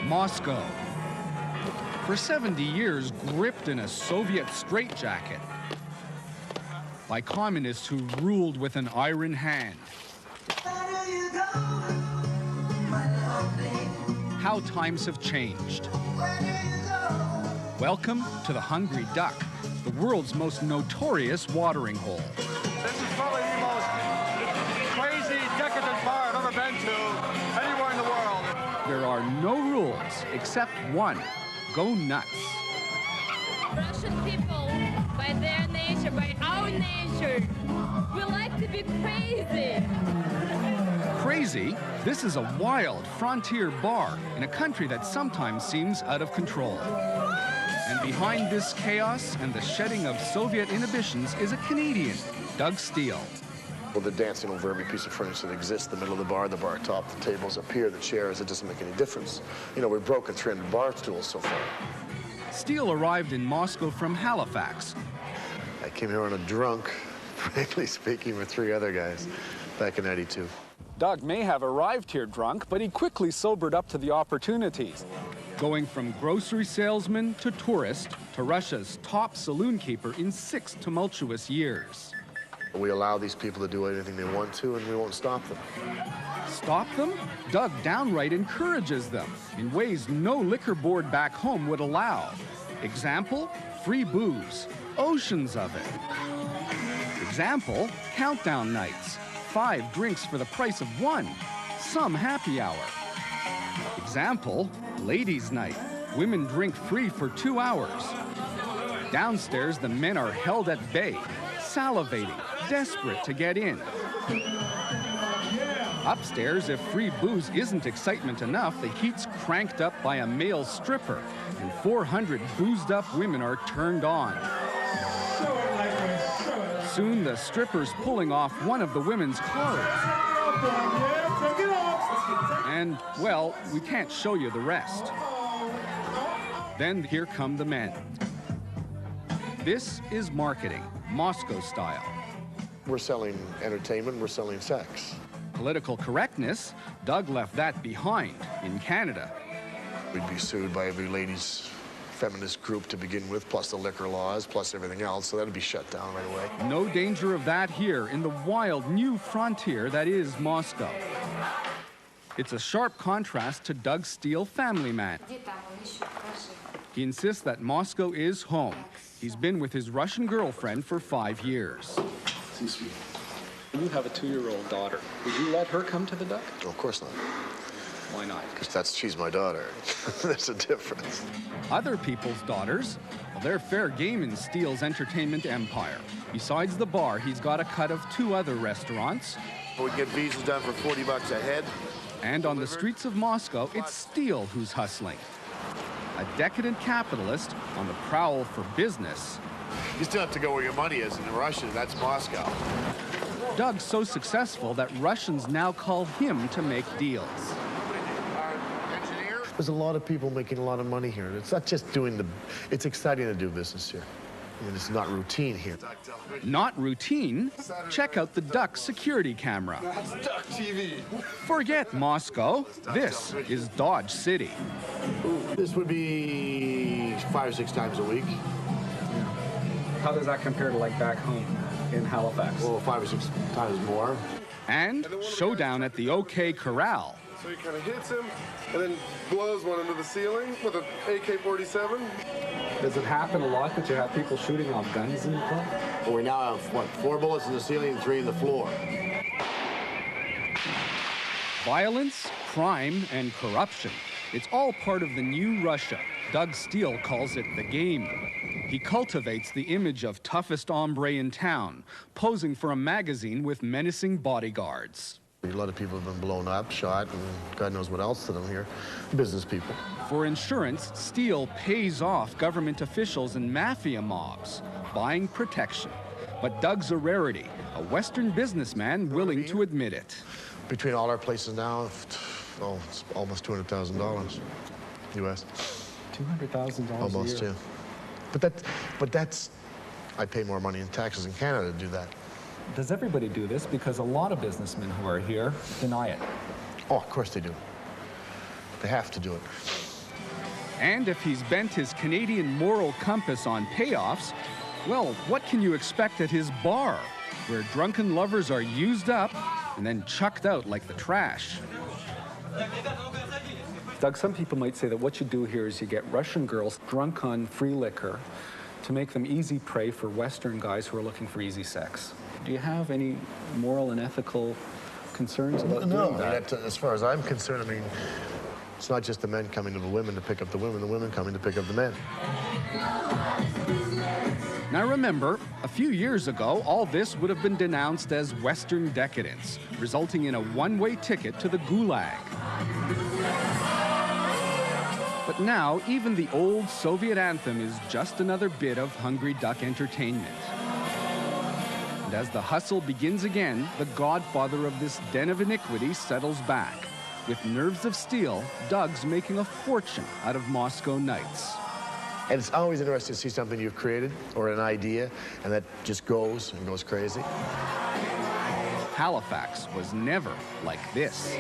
Moscow. For 70 years, gripped in a Soviet straitjacket by communists who ruled with an iron hand. How times have changed. Welcome to the Hungry Duck, the world's most notorious watering hole. This is probably the most crazy, decadent bar I've ever been to anywhere in the world. There are no rules except one: go nuts. Russian people, by their nature, by our nature, we like to be crazy. Crazy? This is a wild frontier bar in a country that sometimes seems out of control. And behind this chaos and the shedding of Soviet inhibitions is a Canadian, Doug Steele. Well, they're dancing over every piece of furniture that exists, the middle of the bar top, the tables up here, the chairs. It doesn't make any difference. You know, we've broken 300 bar stools so far. Steele arrived in Moscow from Halifax. I came here on a drunk, frankly speaking, with 3 other guys back in '92. Doug may have arrived here drunk, but he quickly sobered up to the opportunities, going from grocery salesman to tourist to Russia's top saloon keeper in 6 tumultuous years. We allow these people to do anything they want to, and we won't stop them. Stop them? Doug downright encourages them in ways no liquor board back home would allow. Example, free booze, oceans of it. Example, countdown nights, 5 drinks for the price of 1, some happy hour. Example, ladies' night, women drink free for 2 hours. Downstairs, the men are held at bay, salivating, desperate to get in. Upstairs, if free booze isn't excitement enough, the heat's cranked up by a male stripper, and 400 boozed-up women are turned on. Soon, the stripper's pulling off one of the women's clothes. And, well, we can't show you the rest. Then here come the men. This is marketing, Moscow style. We're selling entertainment, we're selling sex. Political correctness, Doug left that behind in Canada. We'd be sued by every ladies' feminist group to begin with, plus the liquor laws, plus everything else, so that'd be shut down right away. No danger of that here in the wild new frontier that is Moscow. It's a sharp contrast to Doug Steele, family man. He insists that Moscow is home. He's been with his Russian girlfriend for 5 years. You have a 2-year-old daughter. Would you let her come to the Duck? No, of course not. Why not? Because she's my daughter. There's a difference. Other people's daughters, well, they're fair game in Steele's entertainment empire. Besides the bar, he's got a cut of 2 other restaurants. We get visas done for $40 a head. And on the streets of Moscow, it's Steele who's hustling. A decadent capitalist on the prowl for business. You still have to go where your money is, and in Russia, that's Moscow. Doug's so successful that Russians now call him to make deals. There's a lot of people making a lot of money here. It's not just it's exciting to do business here. I mean, it's not routine here. Not routine? Check out the Duck security camera. That's Duck TV. Forget Moscow. This is Dodge City. This would be 5 or 6 times a week. How does that compare to like back home in Halifax? Well, 5 or 6 times more. And showdown at the OK Corral. So he kind of hits him and then blows one into the ceiling with an AK-47. Does it happen a lot that you have people shooting off guns in the club? Well, we now have, 4 bullets in the ceiling and 3 in the floor. Violence, crime, and corruption. It's all part of the new Russia. Doug Steele calls it the game. He cultivates the image of toughest hombre in town, posing for a magazine with menacing bodyguards. A lot of people have been blown up, shot, and God knows what else to them here. Business people. For insurance, Steele pays off government officials and mafia mobs, buying protection. But Doug's a rarity, a Western businessman willing to admit it. Between all our places now, it's almost $200,000 U.S. $200,000 Almost, a year. Yeah. But that's, I pay more money in taxes in Canada to do that. Does everybody do this? Because a lot of businessmen who are here deny it. Oh, of course they do. They have to do it. And if he's bent his Canadian moral compass on payoffs, well, what can you expect at his bar, where drunken lovers are used up and then chucked out like the trash? Doug, some people might say that what you do here is you get Russian girls drunk on free liquor to make them easy prey for Western guys who are looking for easy sex. Do you have any moral and ethical concerns about doing that? As far as I'm concerned, I mean, it's not just the men coming to the women to pick up the women coming to pick up the men. Now remember, a few years ago, all this would have been denounced as Western decadence, resulting in a one-way ticket to the Gulag. But now, even the old Soviet anthem is just another bit of hungry duck entertainment. And as the hustle begins again, the godfather of this den of iniquity settles back. With nerves of steel, Doug's making a fortune out of Moscow nights. And it's always interesting to see something you've created or an idea, and that just goes and goes crazy. Halifax was never like this.